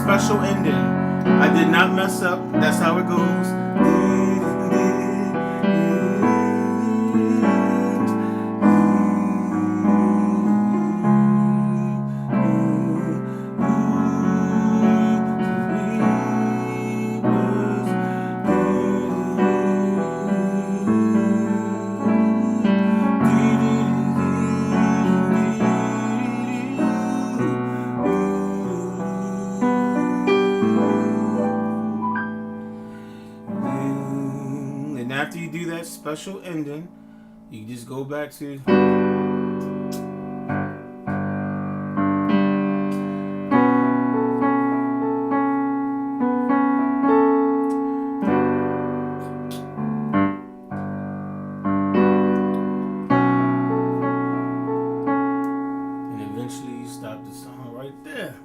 Special ending. I did not mess up. That's how it goes. And after you do that special ending, you just go back to and eventually you stop the song right there.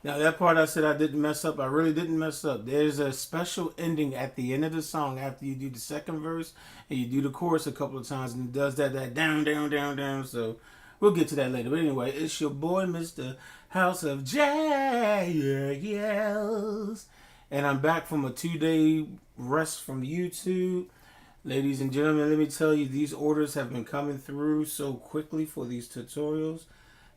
Now that part I said I didn't mess up, I really didn't mess up. There's a special ending at the end of the song after you do the second verse and you do the chorus a couple of times and it does that down, down, down, down. So we'll get to that later. But anyway, it's your boy, Mr. House of Jaz. And I'm back from a 2-day rest from YouTube. Ladies and gentlemen, let me tell you, these orders have been coming through so quickly for these tutorials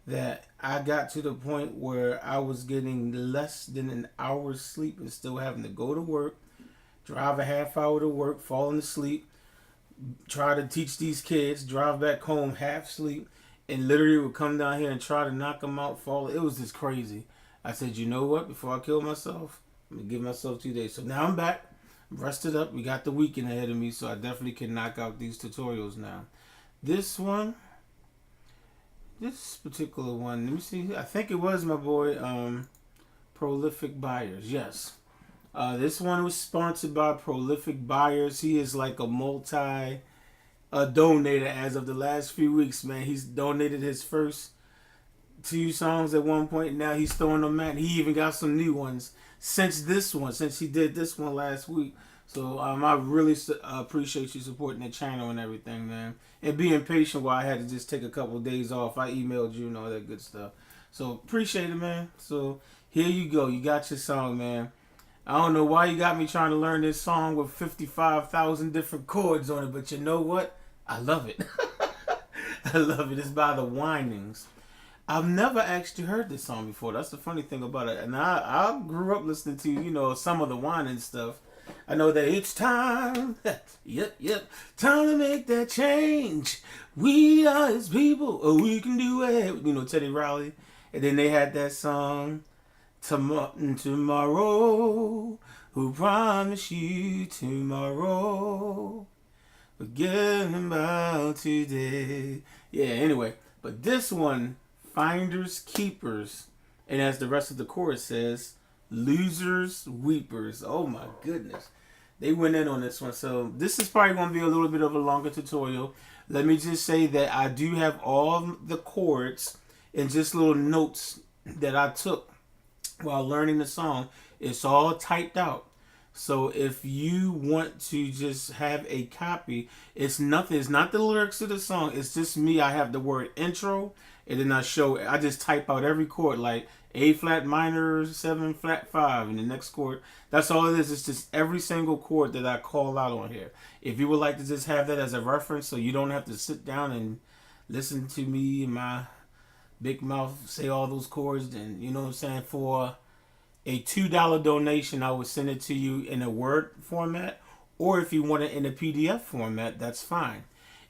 that I got to the point where I was getting less than an hour's sleep and still having to go to work, drive a half hour to work, falling asleep, try to teach these kids, drive back home half asleep, and literally would come down here and try to knock them out, fall. It was just crazy. I said, you know what? Before I kill myself, I'm going to give myself 2 days. So now I'm back, rested up. We got the weekend ahead of me, so I definitely can knock out these tutorials now. This particular one, let me see. I think it was my boy, Prolific Buyers. Yes. This one was sponsored by Prolific Buyers. He is like a multi donator as of the last few weeks, man. He's donated his first 2 songs at one point. Now he's throwing them out. He even got some new ones since he did this one last week. So I really appreciate you supporting the channel and everything, man. And being patient while I had to just take a couple of days off. I emailed you and all that good stuff. So appreciate it, man. So here you go. You got your song, man. I don't know why you got me trying to learn this song with 55,000 different chords on it, but you know what? I love it. I love it. It's by the Winans. I've never actually heard this song before. That's the funny thing about it. And I grew up listening to, some of the Winans stuff. I know that it's time. Yep. Time to make that change. We are his people. Oh, we can do it. Teddy Riley. And then they had that song, Tomorrow. Who promised you tomorrow? Forget about today. Yeah, anyway. But this one, Finders Keepers. And as the rest of the chorus says, Losers Weepers. Oh my goodness. They went in on this one. So this is probably going to be a little bit of a longer tutorial. Let me just say that I do have all the chords and just little notes that I took while learning the song. It's all typed out. So if you want to just have a copy, it's nothing. It's not the lyrics of the song. It's just me. I have the word intro, and then I just type out every chord, like A flat minor, 7 flat 5, and the next chord. That's all it is. It's just every single chord that I call out on here. If you would like to just have that as a reference, so you don't have to sit down and listen to me and my big mouth say all those chords, then you know what I'm saying, for a $2 donation, I would send it to you in a Word format, or if you want it in a PDF format, that's fine.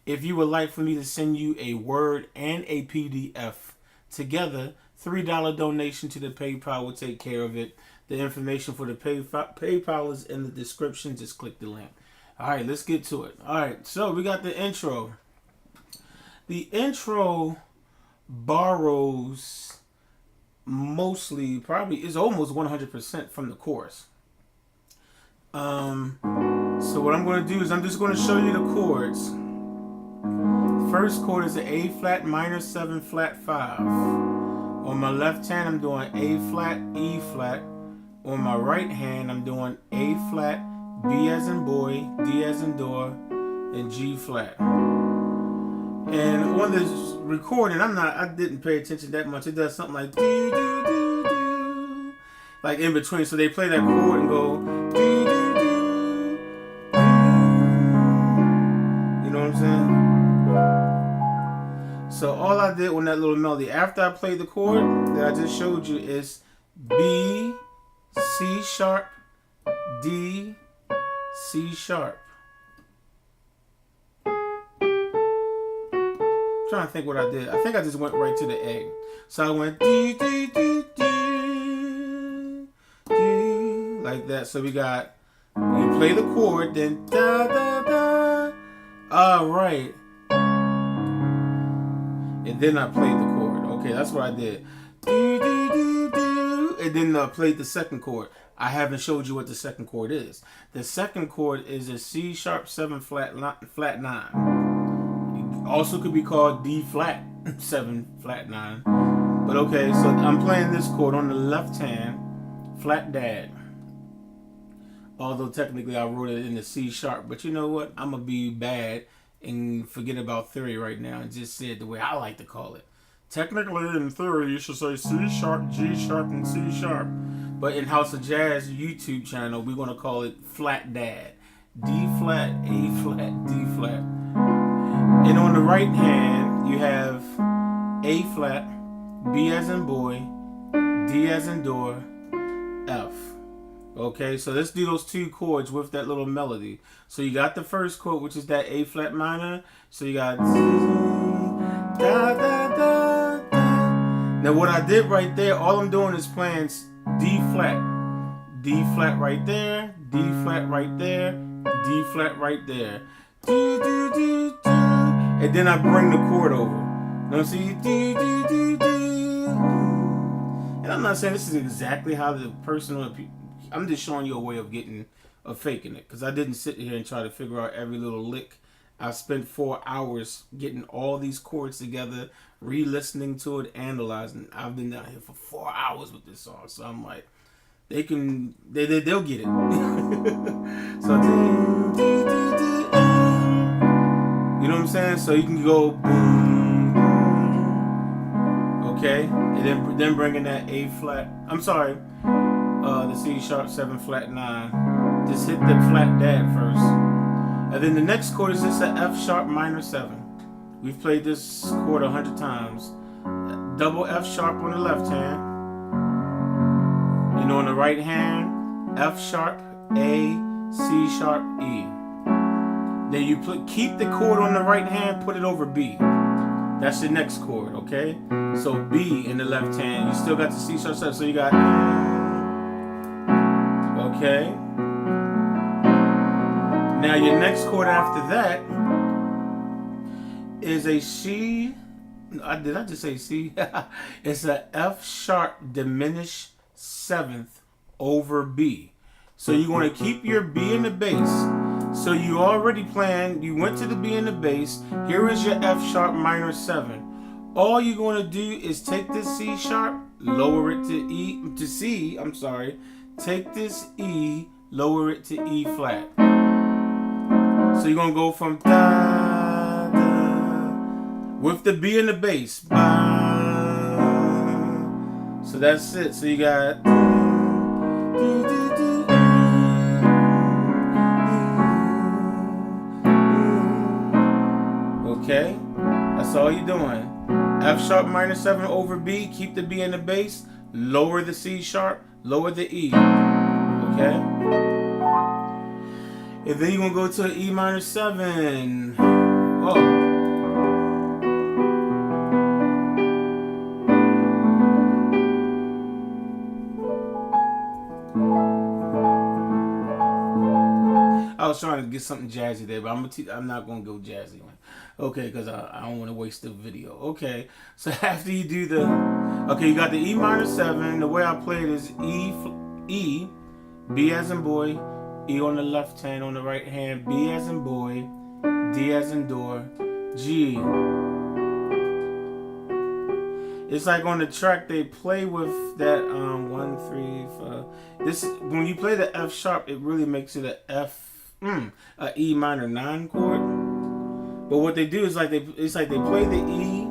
If you would like for me to send you a Word and a PDF together, $3 donation to the PayPal will take care of it. The information for the PayPal is in the description. Just click the link. All right, let's get to it. All right, so we got the intro. The intro borrows mostly, probably, is almost 100% from the chorus. So what I'm going to do is I'm just going to show you the chords. First chord is an A flat minor 7 flat 5. On my left hand I'm doing A flat, E flat. On my right hand I'm doing A flat, B as in boy, D as in door, and G flat. And on this recording, I didn't pay attention that much. It does something like do do do do, like in between. So they play that chord and go do do do do. You know what I'm saying? So all I did on that little melody, after I played the chord that I just showed you, is B, C sharp, D, C sharp. Trying to think what I did. I think I just went right to the A. So I went do do do do do like that. So we got, you play the chord, then da da da. All right. And then I played the chord. Okay, that's what I did. Do do do do. And then I played the second chord. I haven't showed you what the second chord is. The second chord is a C sharp 7 flat 9. Also could be called D flat 7 flat 9. But okay, so I'm playing this chord on the left hand, flat dad. Although technically I wrote it in the C sharp, but you know what? I'm gonna be bad and forget about theory right now and just say it the way I like to call it. Technically in theory you should say C sharp, G sharp, and C sharp. But in House of Jazz YouTube channel, we're gonna call it flat dad. D flat, A flat, D flat. And on the right hand, you have A flat, B as in boy, D as in door, F. Okay, so let's do those two chords with that little melody. So you got the first chord, which is that A flat minor. So you got da da da da. Now what I did right there, all I'm doing is playing D flat right there, D flat right there, D flat right there. Do do do do. And then I bring the chord over. You know, see, do do do do. And I'm not saying this is exactly how the person, I'm just showing you a way of faking it, because I didn't sit here and try to figure out every little lick. I spent 4 hours getting all these chords together, re-listening to it, analyzing. I've been down here for 4 hours with this song, so I'm like, they'll get it. So do do do do. You know what I'm saying? So you can go boom, boom, okay, and then bringing that A flat. I'm sorry, the C sharp 7 flat 9. Just hit the flat dad first, and then the next chord is just an F sharp minor 7. We've played this chord 100 times. Double F sharp on the left hand, and on the right hand, F sharp, A, C sharp, E. Then you keep the chord on the right hand, put it over B. That's the next chord, okay? So B in the left hand, you still got the C sharp 7, so you got, okay? Now your next chord after that is a C, did I just say C? It's a F sharp diminished 7th over B. So you're going to keep your B in the bass. So you already planned, you went to the B in the bass. Here is your F sharp minor 7. All you're going to do is take this C sharp, lower it to C, I'm sorry. Take this E, lower it to E flat. So you're going to go from da, da, with the B in the bass. Ba. So that's it. So you got do, do, do. Okay, that's all you're doing. F sharp minor 7 over B, keep the B in the bass, lower the C sharp, lower the E. Okay? And then you're going to go to an E minor 7. Oh. I was trying to get something jazzy there, but I'm not going to go jazzy. Okay, because I don't want to waste the video. Okay, so after you do the, okay, you got the E minor 7. The way I play it is E, B as in boy, E on the left hand, on the right hand, B as in boy, D as in door, G. It's like on the track they play with that 1, 3, 5. This, when you play the F sharp, it really makes it a E minor 9 chord. But what they do is it's like they play the E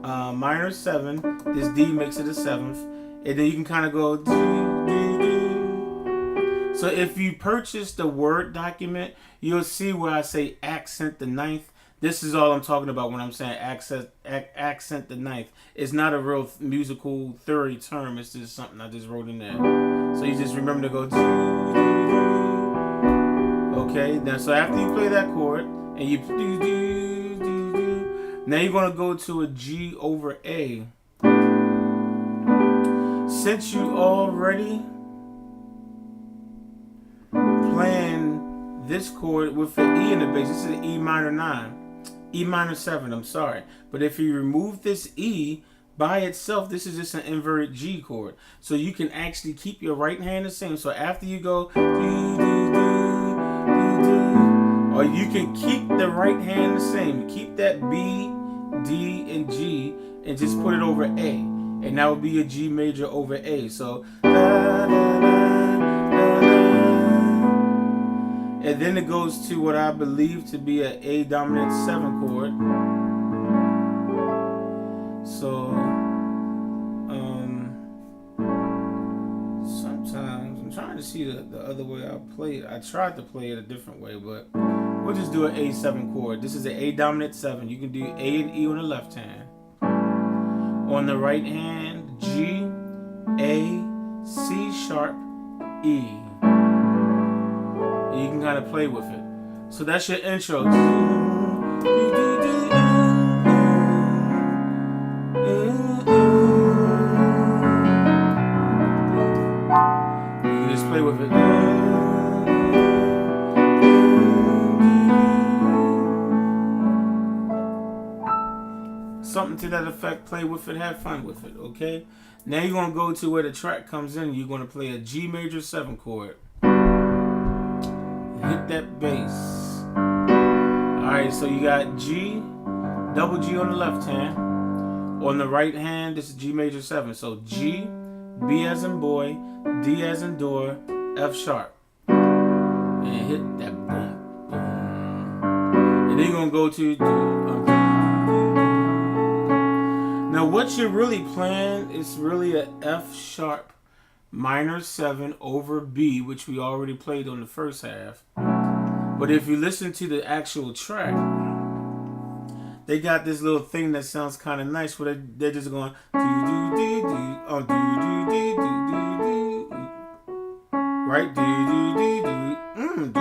minor 7. This D makes it a 7th, and then you can kind of go do, do, do. So if you purchase the Word document, you'll see where I say accent the 9th. This is all I'm talking about when I'm saying accent the 9th. It's not a real musical theory term. It's just something I just wrote in there. So you just remember to go do, do, do. Okay, now so after you play that chord and you do, do, do, do, now you're gonna go to a G over A. Since you already playing this chord with the E in the bass, this is an E minor 9. E minor 7, I'm sorry. But if you remove this E by itself, this is just an inverted G chord. So you can actually keep your right hand the same. So after you go, do, do, do, do, do, or you can keep the right hand the same. Keep that B, D, and G and just put it over A. And that would be a G major over A. So, da, da, da, da, da. And then it goes to what I believe to be an A dominant 7 chord. So, sometimes I'm trying to see the other way I play it. I tried to play it a different way, but we'll just do an A7 chord. This is an A dominant 7. You can do A and E on the left hand. On the right hand, G, A, C sharp, E. You can kind of play with it. So that's your intro. You can just play with it. Something to that effect. Play with it, have fun with it, okay? Now you're going to go to where the track comes in. You're going to play a G major 7 chord. Hit that bass. Alright, so you got G, double G on the left hand. On the right hand, this is G major 7. So G, B as in boy, D as in door, F sharp. And hit that boom, boom. And then you're going to go to now what you're really playing is really a F sharp minor 7 over B, which we already played on the first half. But if you listen to the actual track, they got this little thing that sounds kind of nice where they're just going do do do do, oh do do do do do do, right, do do do do, do do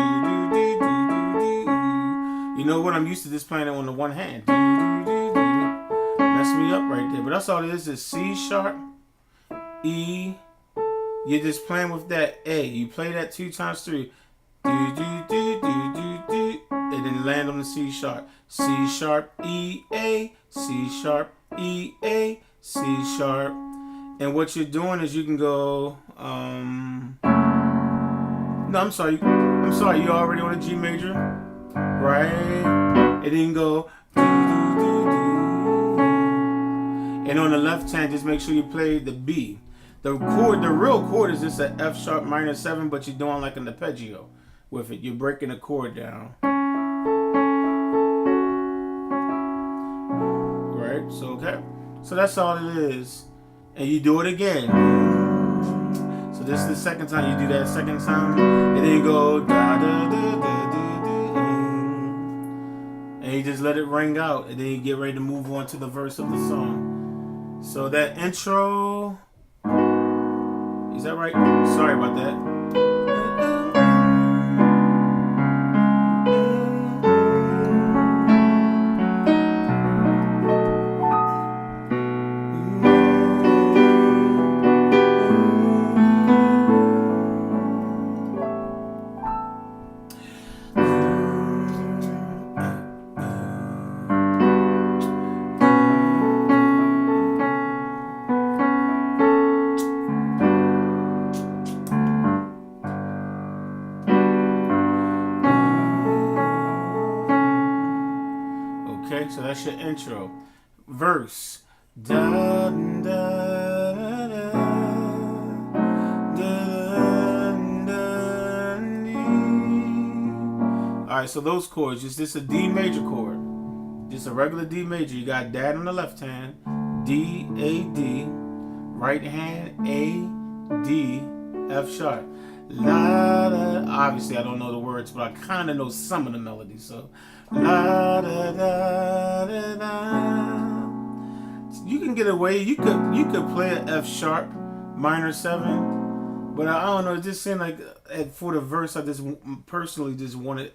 do do do do. You know what? I'm used to just playing it on the one hand. Do do do do. Mess me up right there. But that's all it is C sharp, E. You're just playing with that A. You play that 2 times 3. Do, do, do, do, do, do. And then land on the C sharp. C sharp, E, A. C sharp, E, A. C sharp. And what you're doing is you can go, no, I'm sorry. You're already on a G major. Right? And then you can go, do, do, do, do. And on the left hand, just make sure you play the B. The real chord is just an F sharp minor 7, but you're doing like an arpeggio with it. You're breaking the chord down. Right? So, okay. So that's all it is. And you do it again. So this is the second time you do that second time. And then you go da da da da da da. And you just let it ring out. And then you get ready to move on to the verse of the song. So that intro. Is that right? Sorry about that. So that's your intro. Verse. Da, da, da, da, da, da, da. Alright, so those chords, just this a D major chord. Just a regular D major. You got that on the left hand. D, A, D. Right hand, A, D, F sharp. La, da. Obviously, I don't know the words, but I kind of know some of the melodies. So, la, da, da, da, da. You can get away. You could play an F sharp minor 7, but I don't know. It just seemed like for the verse, I just personally just wanted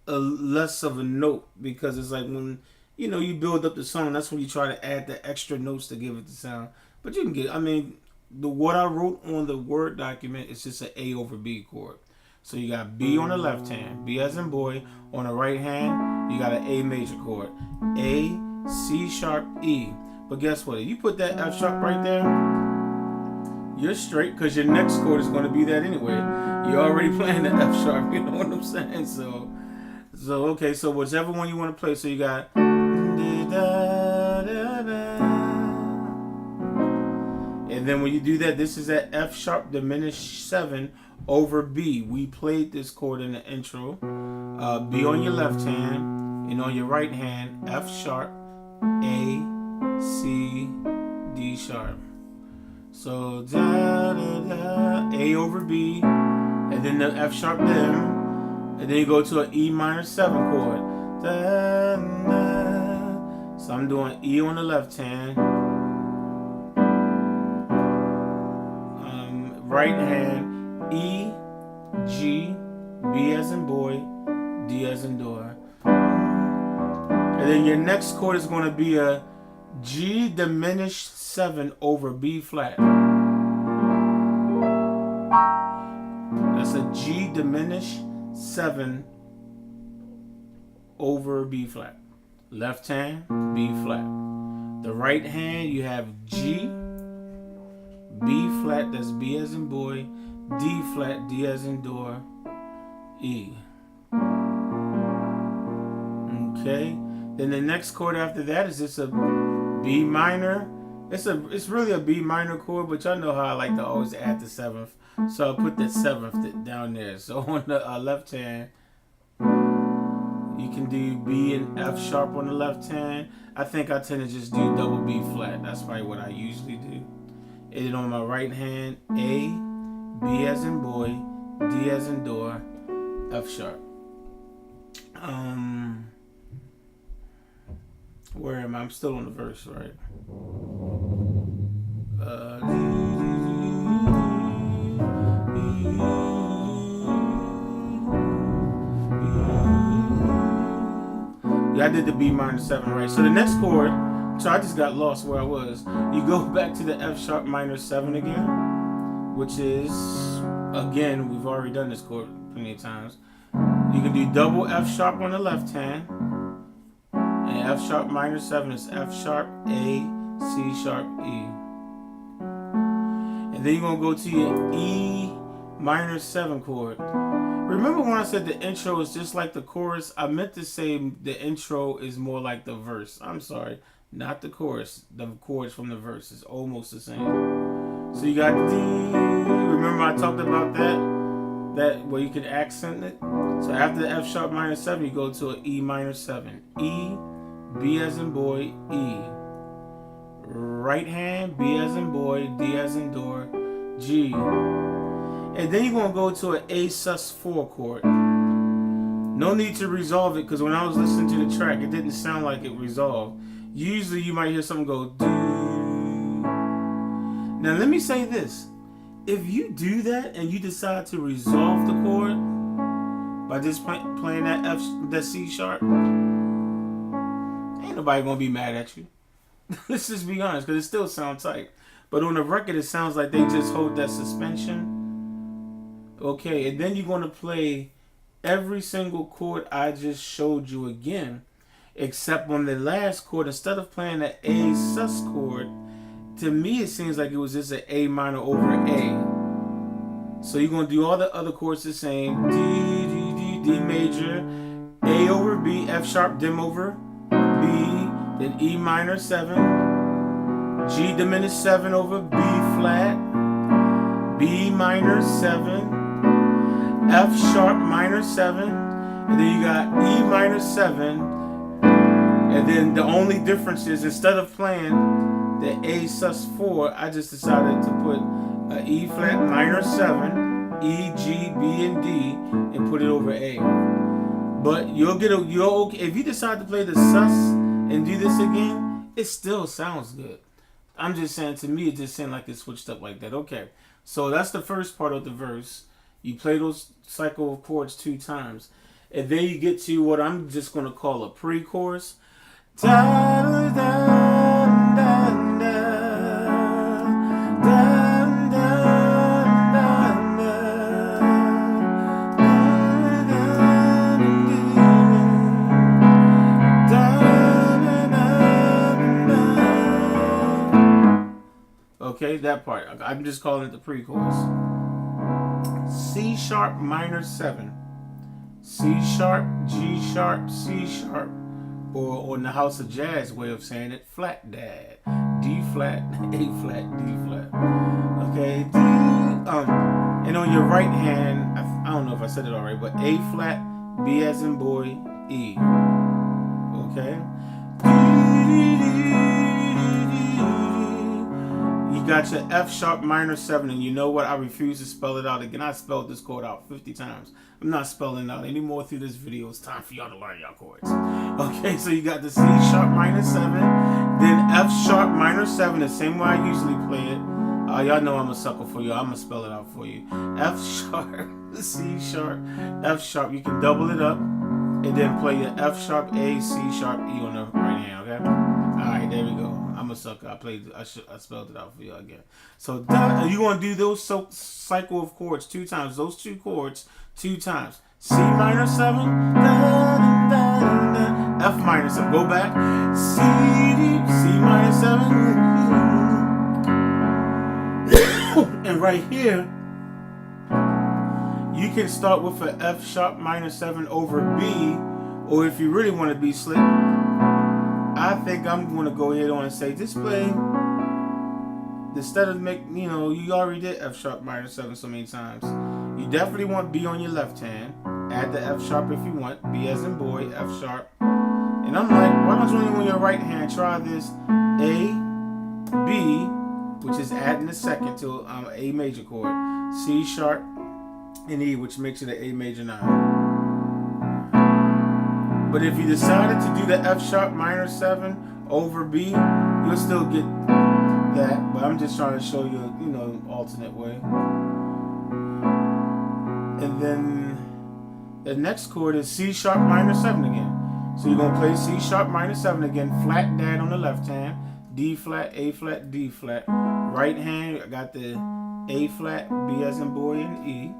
a less of a note, because it's like when you build up the song, that's when you try to add the extra notes to give it the sound. But you can get. I mean, what I wrote on the Word document is just an A over B chord. So you got B on the left hand, B as in boy. On the right hand, you got an A major chord, A, C sharp, E. But guess what? If you put that F sharp right there, you're straight, because your next chord is going to be that anyway. You're already playing the F sharp. You know what I'm saying? So okay. So whichever one you want to play. So you got. And then when you do that, this is that F sharp diminished 7 over B. We played this chord in the intro. B on your left hand, and on your right hand, F sharp, A, C, D sharp. So da da da, A over B, and then the F sharp dim, and then you go to an E minor 7 chord. Da, da. So I'm doing E on the left hand. Right hand, E, G, B as in boy, D as in door. And then your next chord is going to be a G diminished 7 over B flat. That's a G diminished 7 over B flat. Left hand, B flat. The right hand, you have G, B flat, that's B as in boy, D flat, D as in door, E. Okay. Then the next chord after that is just a B minor. It's really a B minor chord, but y'all know how I like to always add the 7th. So I'll put that 7th down there. So on the left hand, you can do B and F sharp on the left hand. I think I tend to just do double B flat. That's probably what I usually do. And then on my right hand, A, B as in boy, D as in door, F sharp. Where am I? I'm still on the verse, right? Yeah, I did the B minor 7, right? So the next chord, so I just got lost where I was. You go back to the F sharp minor 7 again, which is, again, we've already done this chord plenty of times. You can do double F sharp on the left hand, and F sharp minor 7 is F sharp, A, C sharp, E. And then you're going to go to your E minor 7 chord. Remember when I said the intro is just like the chorus? I meant to say the intro is more like the verse. I'm sorry. Not the chorus. The chords from the verse is almost the same. So you got D. Remember I talked about that where you can accent it? So after the F sharp minor 7, you go to an E minor 7. E, B as in boy, E. Right hand, B as in boy, D as in door, G. And then you're going to go to an A sus4 chord. No need to resolve it, because when I was listening to the track, it didn't sound like it resolved. Usually you might hear something go do. Now let me say this. If you do that and you decide to resolve the chord by just playing that C sharp, ain't nobody going to be mad at you. Let's just be honest, because it still sounds tight. But on the record, it sounds like they just hold that suspension. Okay, and then you're going to play every single chord I just showed you again, except on the last chord, instead of playing the A sus chord, to me it seems like it was just an A minor over A. So you're going to do all the other chords the same. D, D, D, D major, A over B, F sharp dim over B, then E minor 7, G diminished 7 over B flat, B minor 7, F sharp minor 7, and then you got E minor 7, and then the only difference is instead of playing the A sus4, I just decided to put a E flat minor 7, E, G, B, and D, and put it over A. But if you decide to play the sus and do this again, it still sounds good. I'm just saying, to me, it just seemed like it switched up like that. Okay, so that's the first part of the verse. You play those cycle of chords 2 times. And then you get to what I'm just going to call a pre-chorus. Okay, that part. I'm just calling it the pre-chorus. C sharp minor 7, C sharp, G sharp, C sharp, or in the House of Jazz way of saying it, flat dad, D flat, A flat, D flat. Okay, and on your right hand, I don't know if I said it already, but A flat, B as in boy, E. Okay. You got your F sharp minor 7, and you know what? I refuse to spell it out again. I spelled this chord out 50 times. I'm not spelling it out anymore through this video. It's time for y'all to learn y'all chords. Okay, so you got the C sharp minor 7, then F sharp minor 7, the same way I usually play it. Y'all know I'm a sucker for you. I'm going to spell it out for you. F sharp, C sharp, F sharp. You can double it up and then play your F sharp, A, C sharp, E on the right hand, okay? Alright, there we go. I'm a sucker. I spelled it out for you again. So you're going to do those cycle of chords 2 times. Those 2 chords 2 times. C minor 7, F minor 7. Go back. C minor 7. And right here, you can start with an F sharp minor 7 over B, or if you really want to be slick, I think I'm going to go ahead on and say, just play, instead of you already did F sharp minor 7 so many times. You definitely want B on your left hand. Add the F sharp if you want. B as in boy, F sharp. And I'm like, why don't you on your right hand try this A, B, which is adding the second to A major chord, C sharp, and E, which makes it an A major 9. But if you decided to do the F sharp minor 7 over B, you'll still get that. But I'm just trying to show you, alternate way. And then the next chord is C sharp minor 7 again. So you're going to play C sharp minor 7 again, flat dad on the left hand, D flat, A flat, D flat. Right hand, I got the A flat, B as in boy, and E.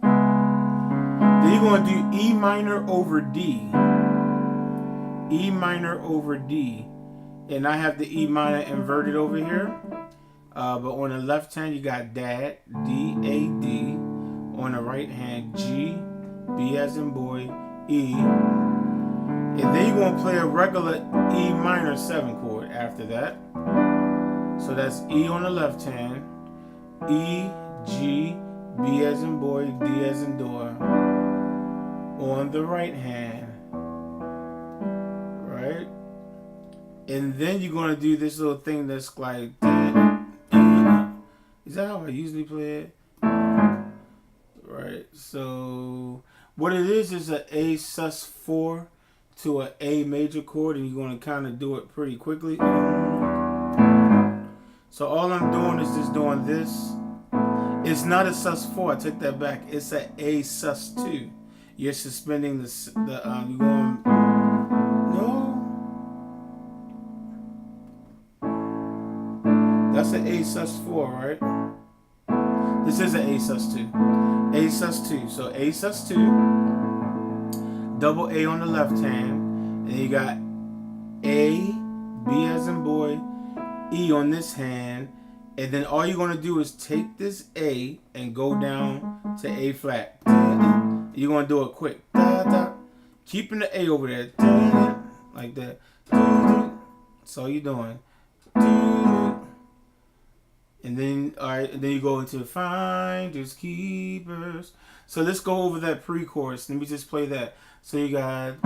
Then you're going to do E minor over D. E minor over D. And I have the E minor inverted over here. But on the left hand, you got dad, D, A, D. On the right hand, G, B as in boy, E. And then you're going to play a regular E minor 7 chord after that. So that's E on the left hand, E, G, B as in boy, D as in door. On the right hand. Right? And then you're going to do this little thing that's like, is that how I usually play it? Right, so what it is an A sus4 to an A major chord, and you're going to kind of do it pretty quickly. So all I'm doing is just doing this. It's not a sus4, I take that back. It's an A sus2. You're suspending you're going, no. That's an A sus4, right? This is an A sus2. A sus2. So A sus2, double A on the left hand, and you got A, B as in boy, E on this hand, and then all you're going to do is take this A and go down to A flat. You're going to do it quick. Keeping the A over there. like that. That's all you're doing. And then, all right, and then you go into finders, keepers. So let's go over that pre-chorus. Let me just play that. So you got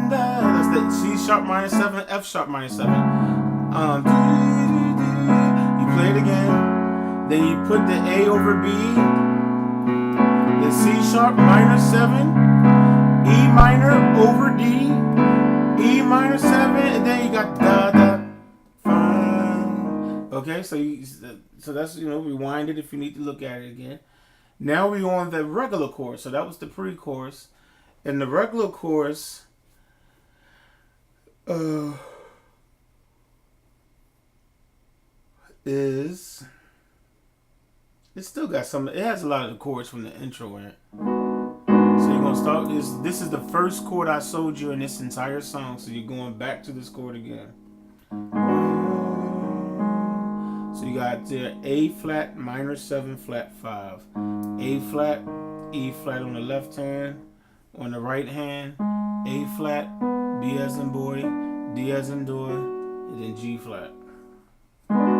that's that C sharp minor 7, F sharp minor 7. You play it again. Then you put the A over B, the C sharp minor 7, E minor over D, E minor 7, and then you got da da. Okay, so that's, rewind it if you need to look at it again. Now we're on the regular chorus. So that was the pre-chorus. And the regular chorus it's still got some, it has a lot of the chords from the intro in it. So you're going to start this is the first chord I showed you in this entire song. So you're going back to this chord again. So you got there A flat minor 7 flat 5, A flat, E flat on the left hand, on the right hand, A flat, B as in boy, D as in door, and then G flat. Finders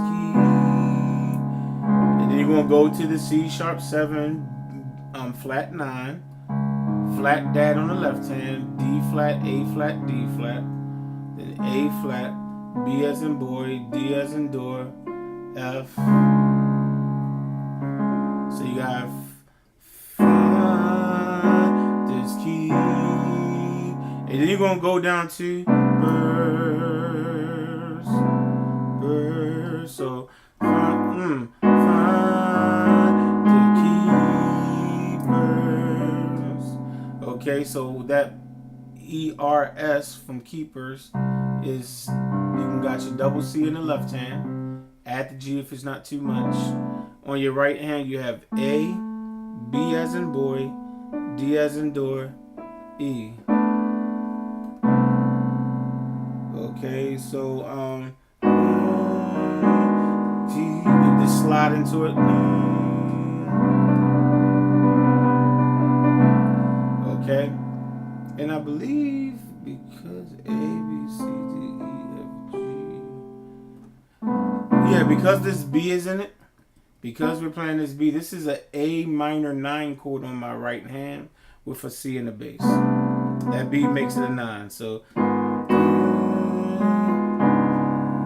key. And then you're gonna go to the C sharp 7, flat 9, flat dad on the left hand, D flat, A flat, D flat, then A flat, B as in boy, D as in door, F. So you got finders key. And then you're going to go down to verse. So find the keepers. Okay, so that ERS from keepers is, you got your double C in the left hand, add the G if it's not too much. On your right hand you have A, B as in boy, D as in door, E. Okay, so G, you just slide into it. Okay, and I believe because A, B, C, D, E, F, G. Yeah, because this B is in it, because we're playing this B, this is a A minor 9 chord on my right hand with a C in the bass. That B makes it a 9. So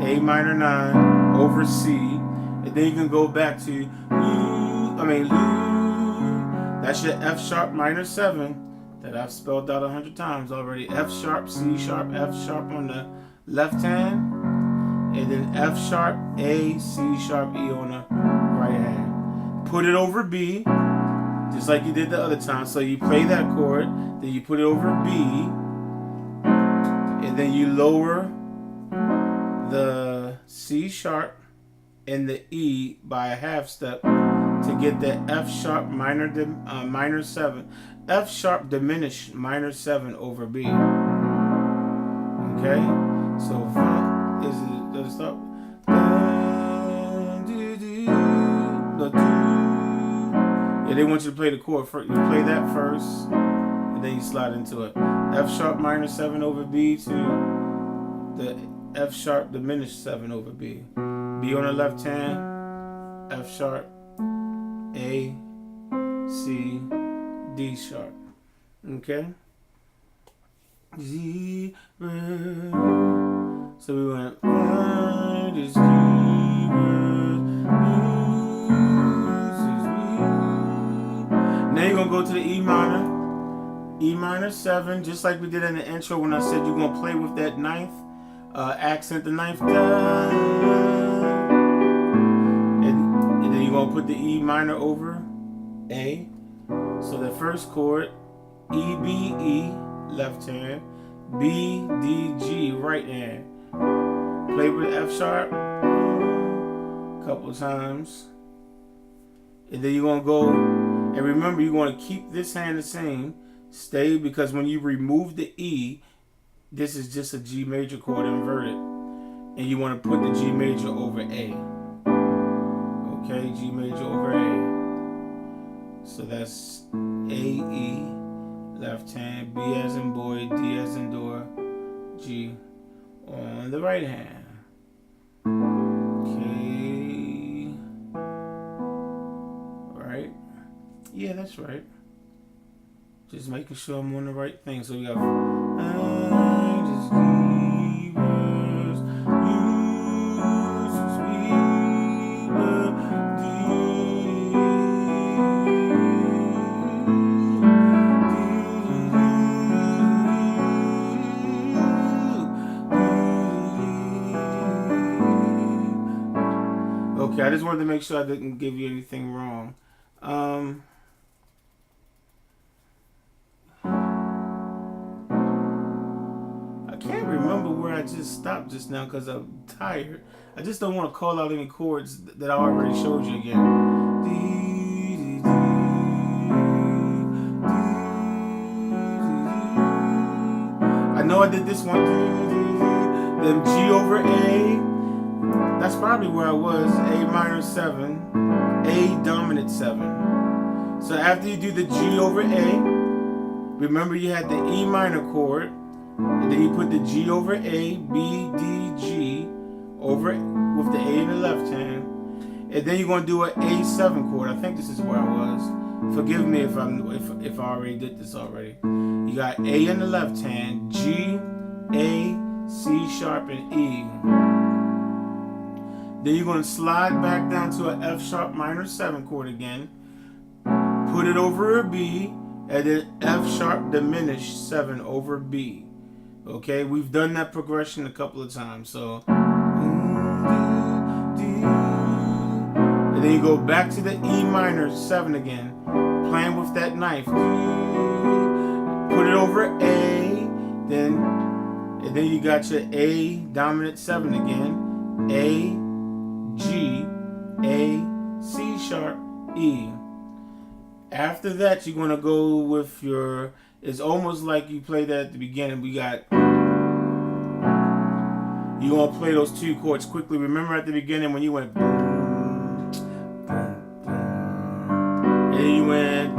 A minor 9 over C, and then you can go back to that's your F sharp minor 7 that I've spelled out 100 times already. F sharp, C sharp, F sharp on the left hand, and then F sharp, A, C sharp, E on the right hand. Put it over B, just like you did the other time. So you play that chord, then you put it over B, and then you lower the C sharp and the E by a half step to get the F sharp minor 7, F sharp diminished minor 7 over B. Okay, so does it stop? Yeah, they want you to play the chord first. You play that first, and then you slide into it. F sharp minor 7 over B to the F sharp diminished 7 over B. B on the left hand, F sharp, A, C, D sharp. Okay? G, so we went finders keepers, now you're gonna go to the E minor 7, just like we did in the intro when I said you're gonna play with that ninth accent, the ninth down, and then you're gonna put the E minor over A. So the first chord, E, B, E, left hand, B, D, G, right hand. Play with F sharp a couple times, and then you're gonna go, and remember you're gonna keep this hand the same, stay, because when you remove the E, this is just a G major chord inverted, and you want to put the G major over A. Okay, G major over A. So that's A, E, left hand, B as in boy, D as in door, G on the right hand. Okay. Right? Yeah, that's right. Just making sure I'm on the right thing. So we got I just give us you so sweet Okay, I just wanted to make sure I didn't give you anything wrong. I can't remember where I just stopped just now because I'm tired. I just don't want to call out any chords that I already showed you again. I know I did this one. Then G over A. That's probably where I was. A minor 7. A dominant 7. So after you do the G over A, remember you had the E minor chord. And then you put the G over A, B, D, G over with the A in the left hand. And then you're going to do an A7 chord. I think this is where I was. Forgive me if I already did this already. You got A in the left hand, G, A, C sharp, and E. Then you're going to slide back down to an F sharp minor 7 chord again. Put it over a B, and then F sharp diminished 7 over B. Okay, we've done that progression a couple of times. So, and then you go back to the E minor 7 again, playing with that knife. Put it over A, and then you got your A dominant 7 again. A, G, A, C sharp, E. After that, you're going to go with your, it's almost like you played that at the beginning. We got, you're going to play those two chords quickly. Remember at the beginning when you went boom, boom, boom, and then you went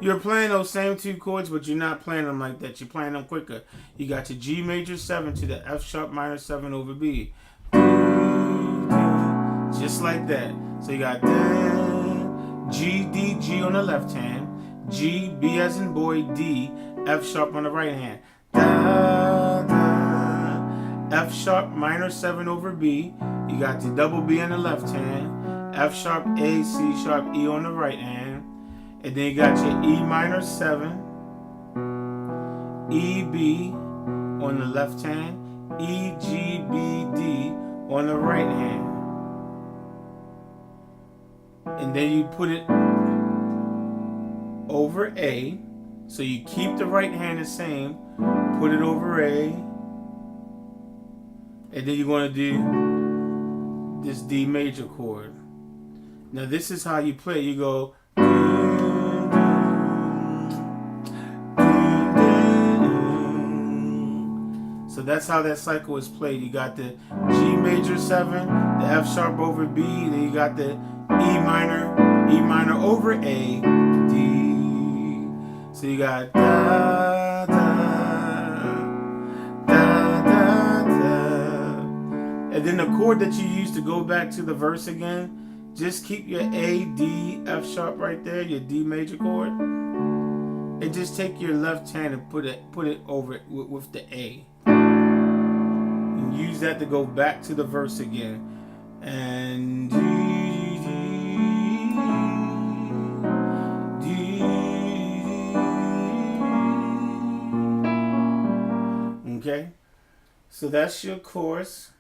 you're playing those same two chords, but you're not playing them like that. You're playing them quicker. You got your G major 7 to the F sharp minor 7 over B. Just like that. So you got G, D, G on the left hand, G, B as in boy, D, F sharp on the right hand. Da, da, F sharp minor 7 over B. You got the double B on the left hand, F sharp A, C sharp E on the right hand. And then you got your E minor 7, E, B on the left hand, E, G, B, D on the right hand. And then you put it over A. So you keep the right hand the same. Put it over A. And then you're going to do this D major chord. Now this is how you play. You go. So that's how that cycle is played. You got the G major 7, the F sharp over B, then you got the E minor over A, D. So you got da, da, da, da, da. And then the chord that you use to go back to the verse again, just keep your A, D, F sharp right there, your D major chord. And just take your left hand and put it over it with the A. And use that to go back to the verse again. And okay, so that's your chorus.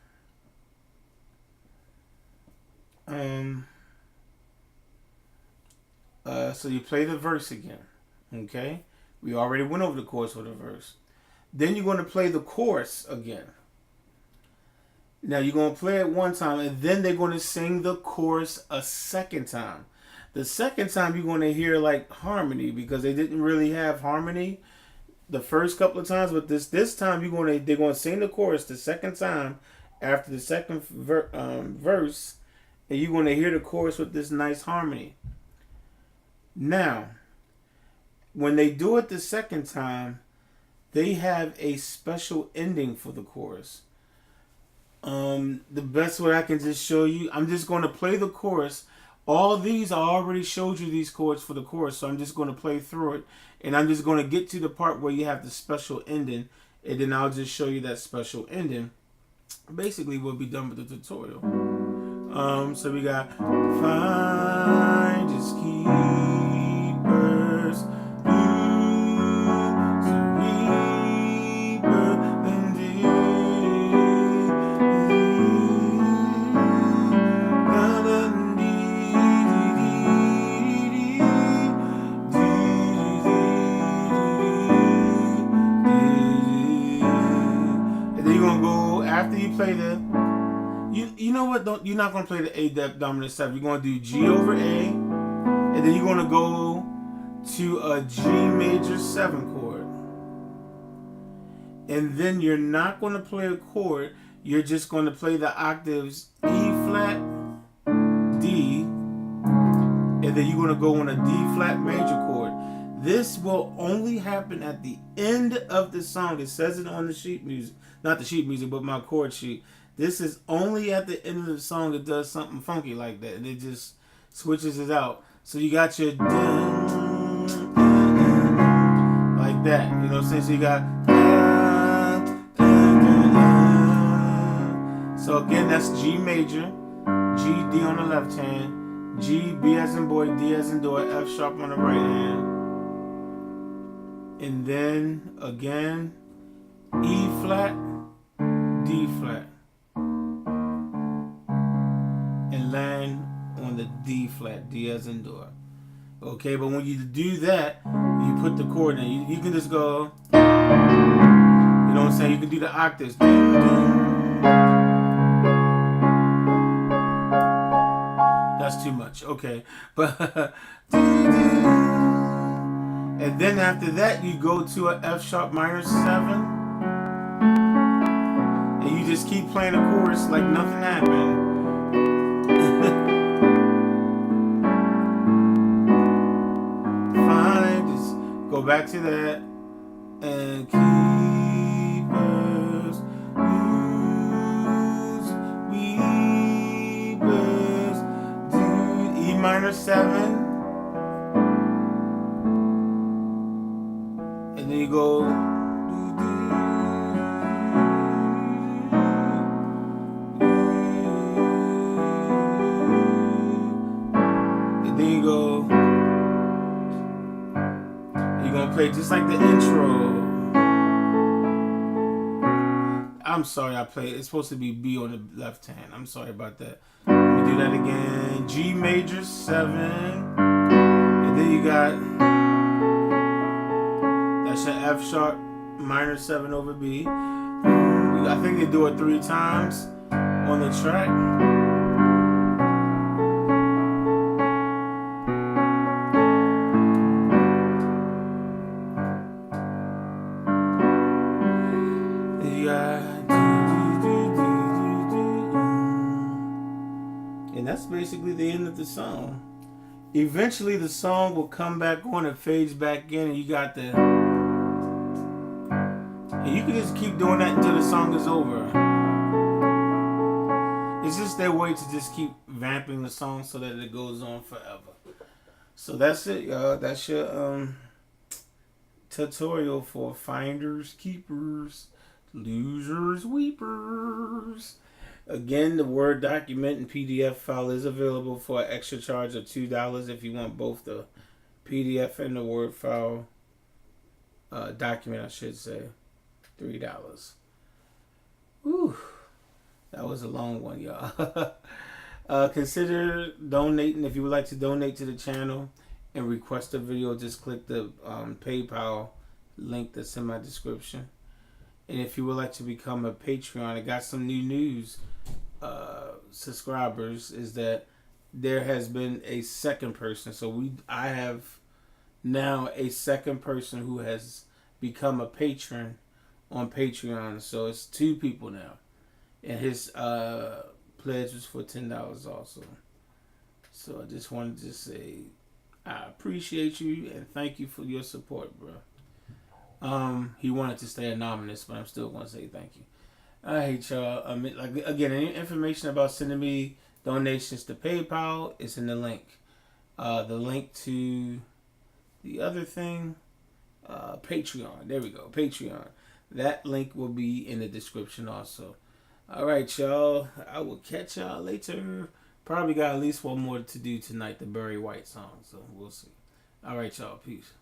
So you play the verse again. Okay, we already went over the chorus for the verse. Then you're going to play the chorus again. Now you're going to play it one time, and then they're going to sing the chorus a second time. The second time you're going to hear like harmony, because they didn't really have harmony the first couple of times, but this time they're going to sing the chorus the second time after the second verse, and you're going to hear the chorus with this nice harmony. Now, when they do it the second time, they have a special ending for the chorus. The best way I can just show you, I'm just going to play the chorus. All these, I already showed you these chords for the chorus, so I'm just going to play through it. And I'm just going to get to the part where you have the special ending, and then I'll just show you that special ending. Basically, we'll be done with the tutorial. So we got finders keepers, after you play the, you know what? You're not gonna play the A dominant 7. You're gonna do G over A, and then you're gonna go to a G major 7 chord, and then you're not gonna play a chord. You're just gonna play the octaves E flat, D, and then you're gonna go on a D flat major chord. This will only happen at the end of the song. It says it on the sheet music. Not the sheet music, but my chord sheet. This is only at the end of the song it does something funky like that. And it just switches it out. So you got your like that. You know what I'm saying? So you got so again, that's G major, G, D on the left hand, G, B as in boy, D as in door, F sharp on the right hand. And then again, E flat, D flat, and land on the D flat, D as in door. Okay, but when you do that, you put the chord in. You can just go, you know what I'm saying? You can do the octaves. That's too much. Okay, but and then after that, you go to a F sharp minor 7. And you just keep playing the chorus like nothing happened. Fine, just go back to that. And keepers, weepers, do E minor 7. And then you go, play just like the intro. I'm sorry, it's supposed to be B on the left hand. I'm sorry about that. Let me do that again. G major 7. And then you got, that's your F sharp minor 7 over B. I think they do it 3 times on the track. And that's basically the end of the song. Eventually the song will come back on and fades back in, and you got the, and you can just keep doing that until the song is over. It's just their way to just keep vamping the song so that it goes on forever. So that's it, y'all. That's your tutorial for finders, keepers, losers, weepers. Again, the Word document and PDF file is available for an extra charge of $2 if you want both the PDF and the Word file document, I should say. $3. Whew. That was a long one, y'all. Consider donating. If you would like to donate to the channel and request a video, just click the PayPal link that's in my description. And if you would like to become a Patreon, I got some new news. Subscribers is that there has been a second person. So I have now a second person who has become a patron on Patreon. So it's 2 people now, and his pledge was for $10 also. So I just wanted to say I appreciate you and thank you for your support, bro. He wanted to stay anonymous, but I'm still gonna say thank you. I hate y'all. Like again, any information about sending me donations to PayPal is in the link. The link to the other thing, Patreon. There we go, Patreon. That link will be in the description also. All right, y'all. I will catch y'all later. Probably got at least one more to do tonight, the Barry White song. So we'll see. All right, y'all. Peace.